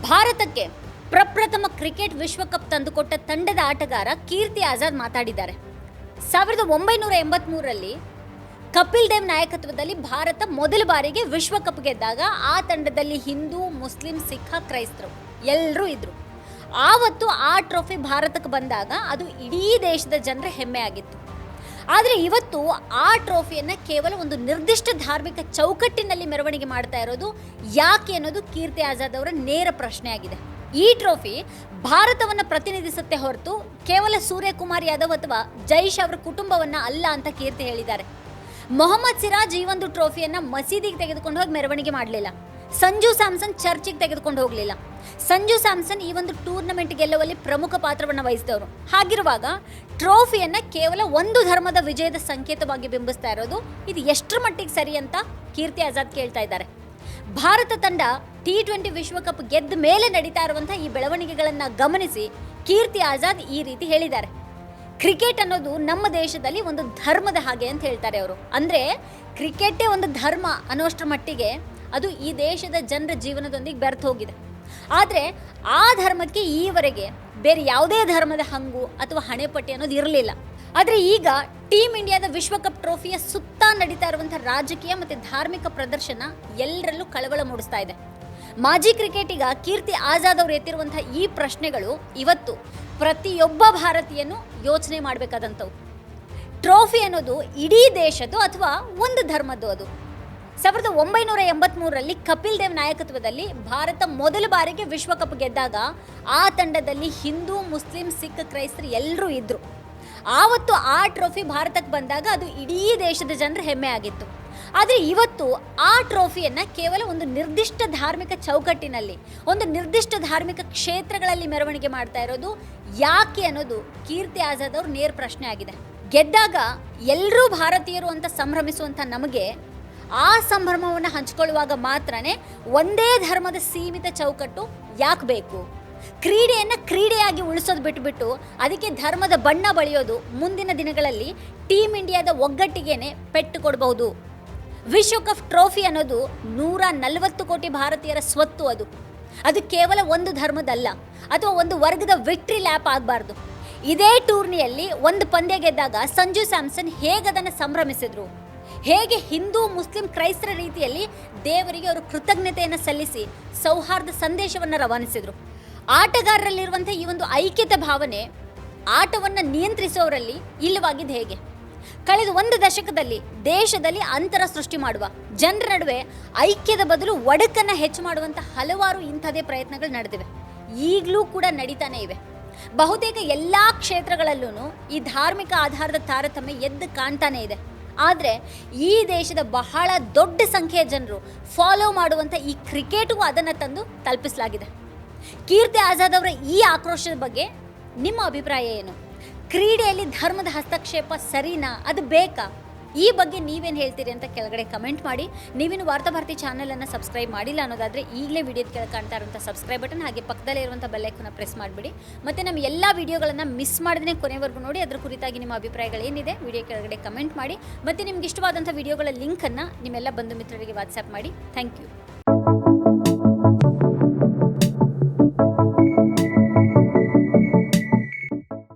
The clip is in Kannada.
ಭಾರತಕ್ಕೆ ಪ್ರಪ್ರಥಮ ಕ್ರಿಕೆಟ್ ವಿಶ್ವಕಪ್ ತಂದುಕೊಟ್ಟ ತಂಡದ ಆಟಗಾರ ಕೀರ್ತಿ ಆಜಾದ್ ಮಾತಾಡಿದ್ದಾರೆ. 1983ರಲ್ಲಿ ಕಪಿಲ್ ದೇವ್ ನಾಯಕತ್ವದಲ್ಲಿ ಭಾರತ ಮೊದಲ ಬಾರಿಗೆ ವಿಶ್ವಕಪ್ ಗೆದ್ದಾಗ ಆ ತಂಡದಲ್ಲಿ ಹಿಂದೂ, ಮುಸ್ಲಿಂ, ಸಿಖ್, ಕ್ರೈಸ್ತರು ಎಲ್ಲರೂ ಇದ್ರು. ಆವತ್ತು ಆ ಟ್ರೋಫಿ ಭಾರತಕ್ಕೆ ಬಂದಾಗ ಅದು ಇಡೀ ದೇಶದ ಜನರ ಹೆಮ್ಮೆ ಆಗಿತ್ತು. ಆದರೆ ಇವತ್ತು ಆ ಟ್ರೋಫಿಯನ್ನು ಕೇವಲ ಒಂದು ನಿರ್ದಿಷ್ಟ ಧಾರ್ಮಿಕ ಚೌಕಟ್ಟಿನಲ್ಲಿ ಮೆರವಣಿಗೆ ಮಾಡ್ತಾ ಇರೋದು ಯಾಕೆ ಅನ್ನೋದು ಕೀರ್ತಿ ಆಜಾದ್ ಅವರ ನೇರ ಪ್ರಶ್ನೆ ಆಗಿದೆ. ಈ ಟ್ರೋಫಿ ಭಾರತವನ್ನು ಪ್ರತಿನಿಧಿಸುತ್ತೆ ಹೊರತು ಕೇವಲ ಸೂರ್ಯಕುಮಾರ್ ಯಾದವ್ ಅಥವಾ ಜೈಶ್ ಅವರ ಕುಟುಂಬವನ್ನ ಅಲ್ಲ ಅಂತ ಕೀರ್ತಿ ಹೇಳಿದ್ದಾರೆ. ಮೊಹಮ್ಮದ್ ಸಿರಾಜ್ ಈ ಒಂದು ಟ್ರೋಫಿಯನ್ನು ಮಸೀದಿಗೆ ತೆಗೆದುಕೊಂಡು ಹೋಗಿ ಮೆರವಣಿಗೆ ಮಾಡಲಿಲ್ಲ. ಸಂಜು ಸ್ಯಾಮ್ಸನ್ ಚರ್ಚಿಗೆ ತೆಗೆದುಕೊಂಡು ಹೋಗಲಿಲ್ಲ. ಸಂಜು ಸ್ಯಾಮ್ಸನ್ ಈ ಒಂದು ಟೂರ್ನಮೆಂಟ್ ಗೆಲ್ಲುವಲ್ಲಿ ಪ್ರಮುಖ ಪಾತ್ರವನ್ನು ವಹಿಸಿದವರು. ಹಾಗಿರುವಾಗ ಟ್ರೋಫಿಯನ್ನು ಕೇವಲ ಒಂದು ಧರ್ಮದ ವಿಜಯದ ಸಂಕೇತವಾಗಿ ಬಿಂಬಿಸ್ತಾ ಇರೋದು ಇದು ಎಷ್ಟರ ಮಟ್ಟಿಗೆ ಸರಿ ಅಂತ ಕೀರ್ತಿ ಆಜಾದ್ ಕೇಳ್ತಾ ಇದ್ದಾರೆ. ಭಾರತ ತಂಡ T20 ವಿಶ್ವಕಪ್ ಗೆದ್ದ ಮೇಲೆ ನಡೀತಾ ಇರುವಂತಹ ಈ ಬೆಳವಣಿಗೆಗಳನ್ನು ಗಮನಿಸಿ ಕೀರ್ತಿ ಆಜಾದ್ ಈ ರೀತಿ ಹೇಳಿದ್ದಾರೆ. ಕ್ರಿಕೆಟ್ ಅನ್ನೋದು ನಮ್ಮ ದೇಶದಲ್ಲಿ ಒಂದು ಧರ್ಮದ ಹಾಗೆ ಅಂತ ಹೇಳ್ತಾರೆ ಅವರು. ಅಂದರೆ ಕ್ರಿಕೆಟೇ ಒಂದು ಧರ್ಮ ಅನ್ನೋಷ್ಟರ ಮಟ್ಟಿಗೆ ಅದು ಈ ದೇಶದ ಜನರ ಜೀವನದೊಂದಿಗೆ ಬೆರೆತು ಹೋಗಿದೆ. ಆದರೆ ಆ ಧರ್ಮಕ್ಕೆ ಈವರೆಗೆ ಬೇರೆ ಯಾವುದೇ ಧರ್ಮದ ಹಂಗು ಅಥವಾ ಹಣೆಪಟ್ಟಿ ಅನ್ನೋದು ಇರಲಿಲ್ಲ. ಆದರೆ ಈಗ ಟೀಮ್ ಇಂಡಿಯಾದ ವಿಶ್ವಕಪ್ ಟ್ರೋಫಿಯ ಸುತ್ತ ನಡೀತಾ ಇರುವಂಥ ರಾಜಕೀಯ ಮತ್ತು ಧಾರ್ಮಿಕ ಪ್ರದರ್ಶನ ಎಲ್ಲರಲ್ಲೂ ಕಳವಳ ಮೂಡಿಸ್ತಾ ಇದೆ. ಮಾಜಿ ಕ್ರಿಕೆಟಿಗ ಕೀರ್ತಿ ಆಜಾದ್ ಅವರು ಎತ್ತಿರುವಂತಹ ಈ ಪ್ರಶ್ನೆಗಳು ಇವತ್ತು ಪ್ರತಿಯೊಬ್ಬ ಭಾರತೀಯನು ಯೋಚನೆ ಮಾಡಬೇಕಾದಂಥವು. ಟ್ರೋಫಿ ಅನ್ನೋದು ಇಡೀ ದೇಶದ್ದು ಅಥವಾ ಒಂದು ಧರ್ಮದ್ದು? ಅದು 1983ರಲ್ಲಿ ಕಪಿಲ್ ದೇವ್ ನಾಯಕತ್ವದಲ್ಲಿ ಭಾರತ ಮೊದಲ ಬಾರಿಗೆ ವಿಶ್ವಕಪ್ ಗೆದ್ದಾಗ ಆ ತಂಡದಲ್ಲಿ ಹಿಂದೂ, ಮುಸ್ಲಿಂ, ಸಿಖ್, ಕ್ರೈಸ್ತರು ಎಲ್ಲರೂ ಇದ್ದರು. ಆವತ್ತು ಆ ಟ್ರೋಫಿ ಭಾರತಕ್ಕೆ ಬಂದಾಗ ಅದು ಇಡೀ ದೇಶದ ಜನರ ಹೆಮ್ಮೆ ಆಗಿತ್ತು. ಆದರೆ ಇವತ್ತು ಆ ಟ್ರೋಫಿಯನ್ನು ಕೇವಲ ಒಂದು ನಿರ್ದಿಷ್ಟ ಧಾರ್ಮಿಕ ಚೌಕಟ್ಟಿನಲ್ಲಿ, ಒಂದು ನಿರ್ದಿಷ್ಟ ಧಾರ್ಮಿಕ ಕ್ಷೇತ್ರಗಳಲ್ಲಿ ಮೆರವಣಿಗೆ ಮಾಡ್ತಾ ಇರೋದು ಯಾಕೆ ಅನ್ನೋದು ಕೀರ್ತಿ ಆಜಾದ್ ಅವ್ರ ನೇರ ಪ್ರಶ್ನೆ ಆಗಿದೆ. ಗೆದ್ದಾಗ ಎಲ್ಲರೂ ಭಾರತೀಯರು ಅಂತ ಸಂಭ್ರಮಿಸುವಂಥ ನಮಗೆ ಆ ಸಂಭ್ರಮವನ್ನು ಹಂಚಿಕೊಳ್ಳುವಾಗ ಮಾತ್ರನೇ ಒಂದೇ ಧರ್ಮದ ಸೀಮಿತ ಚೌಕಟ್ಟು ಯಾಕೆ ಬೇಕು? ಕ್ರೀಡೆಯನ್ನು ಕ್ರೀಡೆಯಾಗಿ ಉಳಿಸೋದು ಬಿಟ್ಟುಬಿಟ್ಟು ಅದಕ್ಕೆ ಧರ್ಮದ ಬಣ್ಣ ಬಳಿಯೋದು ಮುಂದಿನ ದಿನಗಳಲ್ಲಿ ಟೀಮ್ ಇಂಡಿಯಾದ ಒಗ್ಗಟ್ಟಿಗೇನೆ ಪೆಟ್ಟು ಕೊಡಬಹುದು. ವಿಶ್ವಕಪ್ ಟ್ರೋಫಿ ಅನ್ನೋದು 140 ಕೋಟಿ ಭಾರತೀಯರ ಸ್ವತ್ತು. ಅದು ಕೇವಲ ಒಂದು ಧರ್ಮದಲ್ಲ ಅಥವಾ ಒಂದು ವರ್ಗದ ವಿಕ್ಟ್ರಿ ಲ್ಯಾಪ್ ಆಗಬಾರ್ದು. ಇದೇ ಟೂರ್ನಿಯಲ್ಲಿ ಒಂದು ಪಂದ್ಯ ಗೆದ್ದಾಗ ಸಂಜು ಸ್ಯಾಮ್ಸನ್ ಹೇಗದನ್ನು ಸಂಭ್ರಮಿಸಿದ್ರು, ಹೇಗೆ ಹಿಂದೂ, ಮುಸ್ಲಿಂ, ಕ್ರೈಸ್ತರ ರೀತಿಯಲ್ಲಿ ದೇವರಿಗೆ ಅವರು ಕೃತಜ್ಞತೆಯನ್ನು ಸಲ್ಲಿಸಿ ಸೌಹಾರ್ದ ಸಂದೇಶವನ್ನು ರವಾನಿಸಿದರು. ಆಟಗಾರರಲ್ಲಿರುವಂಥ ಈ ಒಂದು ಐಕ್ಯತೆ ಭಾವನೆ ಆಟವನ್ನು ನಿಯಂತ್ರಿಸೋರಲ್ಲಿ ಇಲ್ಲವಾಗಿದ್ದು ಹೇಗೆ? ಕಳೆದ ಒಂದು ದಶಕದಲ್ಲಿ ದೇಶದಲ್ಲಿ ಅಂತರ ಸೃಷ್ಟಿ ಮಾಡುವ ಜನರ ನಡುವೆ ಐಕ್ಯದ ಬದಲು ಒಡಕನ್ನು ಹೆಚ್ಚು ಮಾಡುವಂಥ ಹಲವಾರು ಇಂಥದೇ ಪ್ರಯತ್ನಗಳು ನಡೆದಿವೆ, ಈಗಲೂ ಕೂಡ ನಡೀತಾನೆ ಇವೆ. ಬಹುತೇಕ ಎಲ್ಲ ಕ್ಷೇತ್ರಗಳಲ್ಲೂ ಈ ಧಾರ್ಮಿಕ ಆಧಾರದ ತಾರತಮ್ಯ ಎದ್ದು ಕಾಣ್ತಾನೆ ಇದೆ. ಆದರೆ ಈ ದೇಶದ ಬಹಳ ದೊಡ್ಡ ಸಂಖ್ಯೆಯ ಜನರು ಫಾಲೋ ಮಾಡುವಂಥ ಈ ಕ್ರಿಕೆಟ್ಗೂ ಅದನ್ನು ತಂದು ತಲುಪಿಸಲಾಗಿದೆ. ಕೀರ್ತಿ ಆಜಾದ್ ಅವರ ಈ ಆಕ್ರೋಶದ ಬಗ್ಗೆ ನಿಮ್ಮ ಅಭಿಪ್ರಾಯ ಏನು? ಕ್ರೀಡೆಯಲ್ಲಿ ಧರ್ಮದ ಹಸ್ತಕ್ಷೇಪ ಸರಿನಾ? ಅದು ಬೇಕಾ? ಈ ಬಗ್ಗೆ ನೀವೇನು ಹೇಳ್ತೀರಿ ಅಂತ ಕೆಳಗಡೆ ಕಮೆಂಟ್ ಮಾಡಿ. ನೀವೇನು ವಾರ್ತಾಭಾರತಿ ಚಾನಲನ್ನು ಸಬ್ಸ್ಕ್ರೈಬ್ ಮಾಡಿಲ್ಲ ಅನ್ನೋದಾದರೆ ಈಗಲೇ ವಿಡಿಯೋದ ಕೆಳಗೆ ಕಾಣ್ತಾ ಇರುವಂಥ ಸಬ್ಸ್ಕ್ರೈಬ್ ಬಟನ್ ಹಾಗೆ ಪಕ್ಕದಲ್ಲೇ ಇರುವಂಥ ಬೆಲ್ಲೈಕನ್ನ ಪ್ರೆಸ್ ಮಾಡಿಬಿಡಿ. ಮತ್ತು ನಮ್ಮ ಎಲ್ಲ ವಿಡಿಯೋಗಳನ್ನು ಮಿಸ್ ಮಾಡದೇ ಕೊನೆವರೆಗೂ ನೋಡಿ. ಅದರ ಕುರಿತಾಗಿ ನಿಮ್ಮ ಅಭಿಪ್ರಾಯಗಳೇನಿದೆ ವಿಡಿಯೋ ಕೆಳಗಡೆ ಕಮೆಂಟ್ ಮಾಡಿ. ಮತ್ತು ನಿಮ್ಗೆ ಇಷ್ಟವಾದಂಥ ವಿಡಿಯೋಗಳ ಲಿಂಕನ್ನು ನಿಮ್ಮೆಲ್ಲ ಬಂಧು ಮಿತ್ರರಿಗೆ ವಾಟ್ಸ್ಆ್ಯಪ್ ಮಾಡಿ. Thank you.